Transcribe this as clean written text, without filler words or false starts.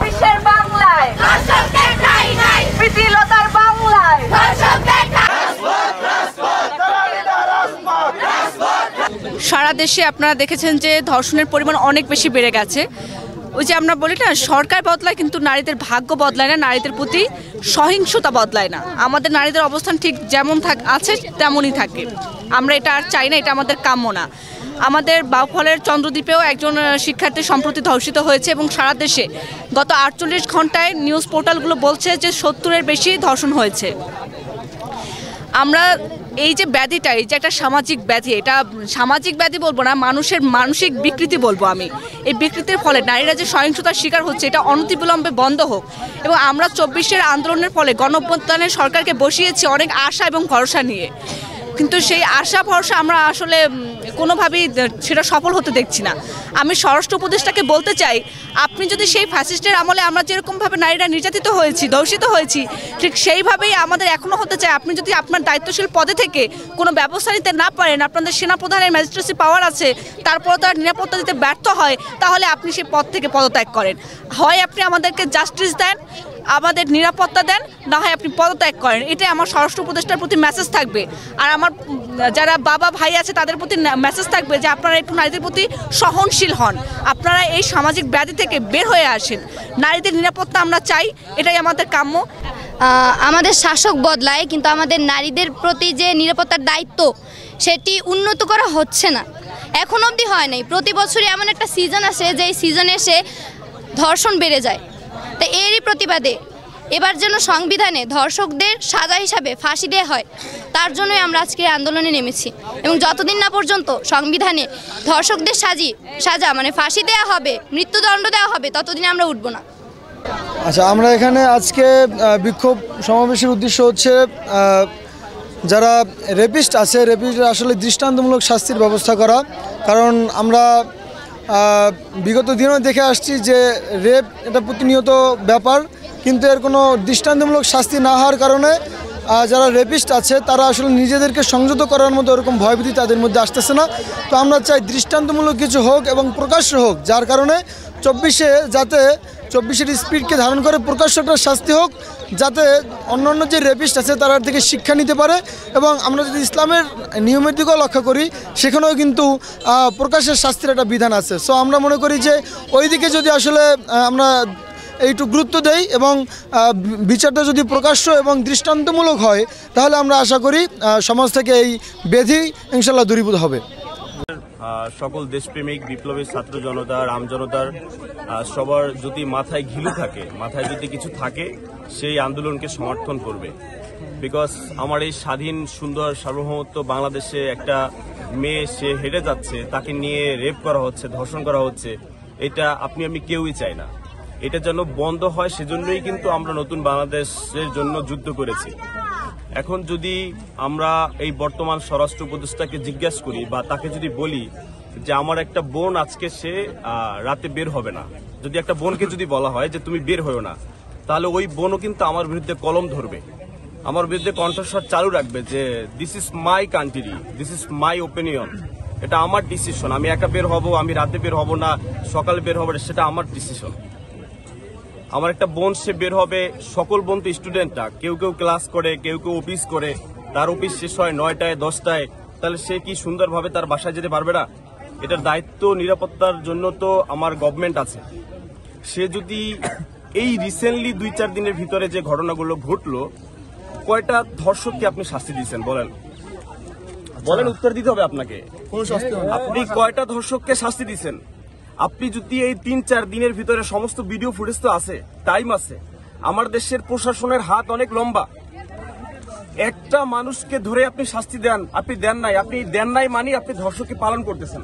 বিশ্বের বাংলায় ধর্ষকদের ঠাঁই নাই, পিতিলতার বাংলায় ধর্ষকদের সারা দেশে আপনারা দেখেছেন যে ধর্ষণের পরিমাণ অনেক বেশি বেড়ে গেছে। ওই যে আমরা বলি না, সরকার বদলায় কিন্তু নারীদের ভাগ্য বদলায় না, নারীদের প্রতি সহিংসতা বদলায় না। আমাদের নারীদের অবস্থান ঠিক যেমন আছে তেমনই থাকে। আমরা এটা আর চাই না, এটা আমাদের কাম্য না। আমাদের বাউফলের চন্দ্রদ্বীপেও একজন শিক্ষার্থী সম্প্রতি ধর্ষিত হয়েছে এবং সারা দেশে গত 48 ঘন্টায় নিউজ পোর্টালগুলো বলছে যে 70-এর বেশি ধর্ষণ হয়েছে। আমরা এই যে ব্যাধিটা, এই যে একটা সামাজিক ব্যাধি, এটা সামাজিক ব্যাধি বলবো না, মানুষের মানসিক বিকৃতি বলবো আমি। এই বিকৃতির ফলে নারীরা যে সহিংসতার শিকার হচ্ছে, এটা অনতিবিলম্বে বন্ধ হোক। এবং আমরা 24-এর আন্দোলনের ফলে গণঅভ্যুত্থানে সরকারকে বসিয়েছি অনেক আশা এবং ভরসা নিয়ে, কিন্তু সেই আশা ভরসা আমরা আসলে কোনোভাবেই সেটা সফল হতে দেখছি না। আমি স্বরাষ্ট্র উপদেষ্টাকে বলতে চাই, আপনি যদি সেই ফ্যাসিস্টের আমলে আমরা যেরকমভাবে নারীরা নির্যাতিত হয়েছি, ধর্ষিত হয়েছি, ঠিক সেইভাবেই আমাদের এখনও হতে চাই। আপনি যদি আপনার দায়িত্বশীল পদে থেকে কোনো ব্যবস্থা নিতে না পারেন, আপনাদের সেনাপ্রধানের ম্যাজিস্ট্রেসি পাওয়ার আছে, তারপর তার নিরাপত্তা দিতে ব্যর্থ হয়, তাহলে আপনি সেই পদ থেকে পদত্যাগ করেন। হয় আপনি আমাদেরকে জাস্টিস দেন, আমাদের নিরাপত্তা দেন, না হয় আপনি পদত্যাগ করেন। এটাই আমার স্বরাষ্ট্র উপদেষ্টার প্রতি মেসেজ থাকবে। আর আমার যারা বাবা ভাই আছে তাদের প্রতি মেসেজ থাকবে যে আপনারা একটু নারীদের প্রতি সহনশীল হন, আপনারা এই সামাজিক ব্যাধি থেকে বের হয়ে আসেন। নারীদের নিরাপত্তা আমরা চাই, এটাই আমাদের কাম্য। আমাদের শাসক বদলায়, কিন্তু আমাদের নারীদের প্রতি যে নিরাপত্তার দায়িত্ব সেটি উন্নত করা হচ্ছে না, এখন অবধি হয় নাই। প্রতি বছরই এমন একটা সিজন আসে যে এই সিজনে এসে ধর্ষণ বেড়ে যায়। তো এরই প্রতিবাদে এবার যেন সংবিধানে ধর্ষকদের সাজা হিসাবে ফাঁসি দেওয়া হয়, তার জন্যই আমরা আজকে আন্দোলনে নেমেছি। এবং যতদিন না পর্যন্ত সংবিধানে ধর্ষকদের সাজা মানে ফাঁসি দেওয়া হবে, মৃত্যুদণ্ড দেওয়া হবে, ততদিন আমরা উঠব না। আচ্ছা, আমরা এখানে আজকে বিক্ষোভ সমাবেশের উদ্দেশ্য হচ্ছে যারা রেপিস্ট আছে, রেপিস্ট আসলে দৃষ্টান্তমূলক শাস্তির ব্যবস্থা করা। কারণ আমরা বিগত দিনেও দেখে আসছি যে রেপ এটা প্রতিনিয়ত ব্যাপার, কিন্তু এর কোনো দৃষ্টান্তমূলক শাস্তি না হওয়ার কারণে যারা রেপিস্ট আছে তারা আসলে নিজেদেরকে সংযত করার মতো এরকম ভয়ভীতি তাদের মধ্যে আসতেছে না। তো আমরা চাই দৃষ্টান্তমূলক কিছু হোক এবং প্রকাশ্য হোক, যার কারণে 24-এ যাতে 24-এর স্পিডকে ধারণ করে প্রকাশ্য একটা শাস্তি হোক, যাতে অন্যান্য যে রেপিস্ট আছে তারা থেকে শিক্ষা নিতে পারে। এবং আমরা যদি ইসলামের নিয়মের দিকেও লক্ষ্য করি, সেখানেও কিন্তু প্রকাশের শাস্তির একটা বিধান আছে। সো আমরা মনে করি যে ওই দিকে যদি আসলে আমরা একটু গুরুত্ব দেই এবং বিচারটা যদি প্রকাশ্য এবং দৃষ্টান্তমূলক হয়, তাহলে আমরা আশা করি সমাজ থেকে এই ব্যাধি ইনশাল্লাহ দূরীভূত হবে। সকল দেশপ্রেমিক বিপ্লবী ছাত্র জনতা, রাম জনতার সবার যদি মাথায় ঘিলু থাকে, মাথায় যদি কিছু থাকে, সেই আন্দোলনকে সমর্থন করবে। বিকজ আমার এই স্বাধীন সুন্দর সার্বভৌমত্ব বাংলাদেশে একটা মেয়ে সে হেঁটে যাচ্ছে, তাকে নিয়ে রেপ করা হচ্ছে, ধর্ষণ করা হচ্ছে, এটা আপনি আমি কেউই চাই না। এটা যেন বন্ধ হয়, সেজন্যই কিন্তু আমরা নতুন বাংলাদেশের জন্য যুদ্ধ করেছি। এখন যদি আমরা এই বর্তমান স্বরাষ্ট্র উপদেষ্টাকে জিজ্ঞাসা করি বা তাকে যদি বলি যে আমার একটা বোন আজকে সে রাতে বের হবে না, যদি একটা বোনকে যদি বলা হয় যে তুমি বের হও না, তাহলে ওই বোনও কিন্তু আমার বিরুদ্ধে কলম ধরবে, আমার বিরুদ্ধে কণ্ঠস্বর চালু রাখবে যে this is my country, this is my opinion, এটা আমার ডিসিশন, আমি একা বের হব, আমি রাতে বের হব না, সকালে বের হব, সেটা আমার ডিসিশন। আমার একটা বোন সে বের হবে, সকল বোন তো স্টুডেন্টরা, কেউ কেউ ক্লাস করে, কেউ কেউ অফিস করে, তার অফিস শেষ হয় 9টায় 10টায়, তাহলে সে কি সুন্দরভাবে তার বাসায় যেতে পারবে না? এটার দায়িত্ব নিরাপত্তার জন্য তো আমার গভর্নমেন্ট আছে। সে যদি এই রিসেন্টলি 2-4 দিনের ভিতরে যে ঘটনাগুলো ঘটলো, কয়টা ধর্ষককে আপনি শাস্তি দিয়েছেন বলেন? উত্তর দিতে হবে আপনাকে। আপনি কয়টা ধর্ষককে শাস্তি দিয়েছেন? আপনি যদি এই 3-4 দিনের ভিতরে সমস্ত ভিডিও ফুটেজ তো আছে, টাইম আছে, আমার দেশের প্রশাসনের হাত অনেক লম্বা, একটা মানুষকে ধরে আপনি শাস্তি দেন, আপনি দেন নাই, আপনি দেন নাই মানে আপনি ধর্ষককে পালন করতেছেন।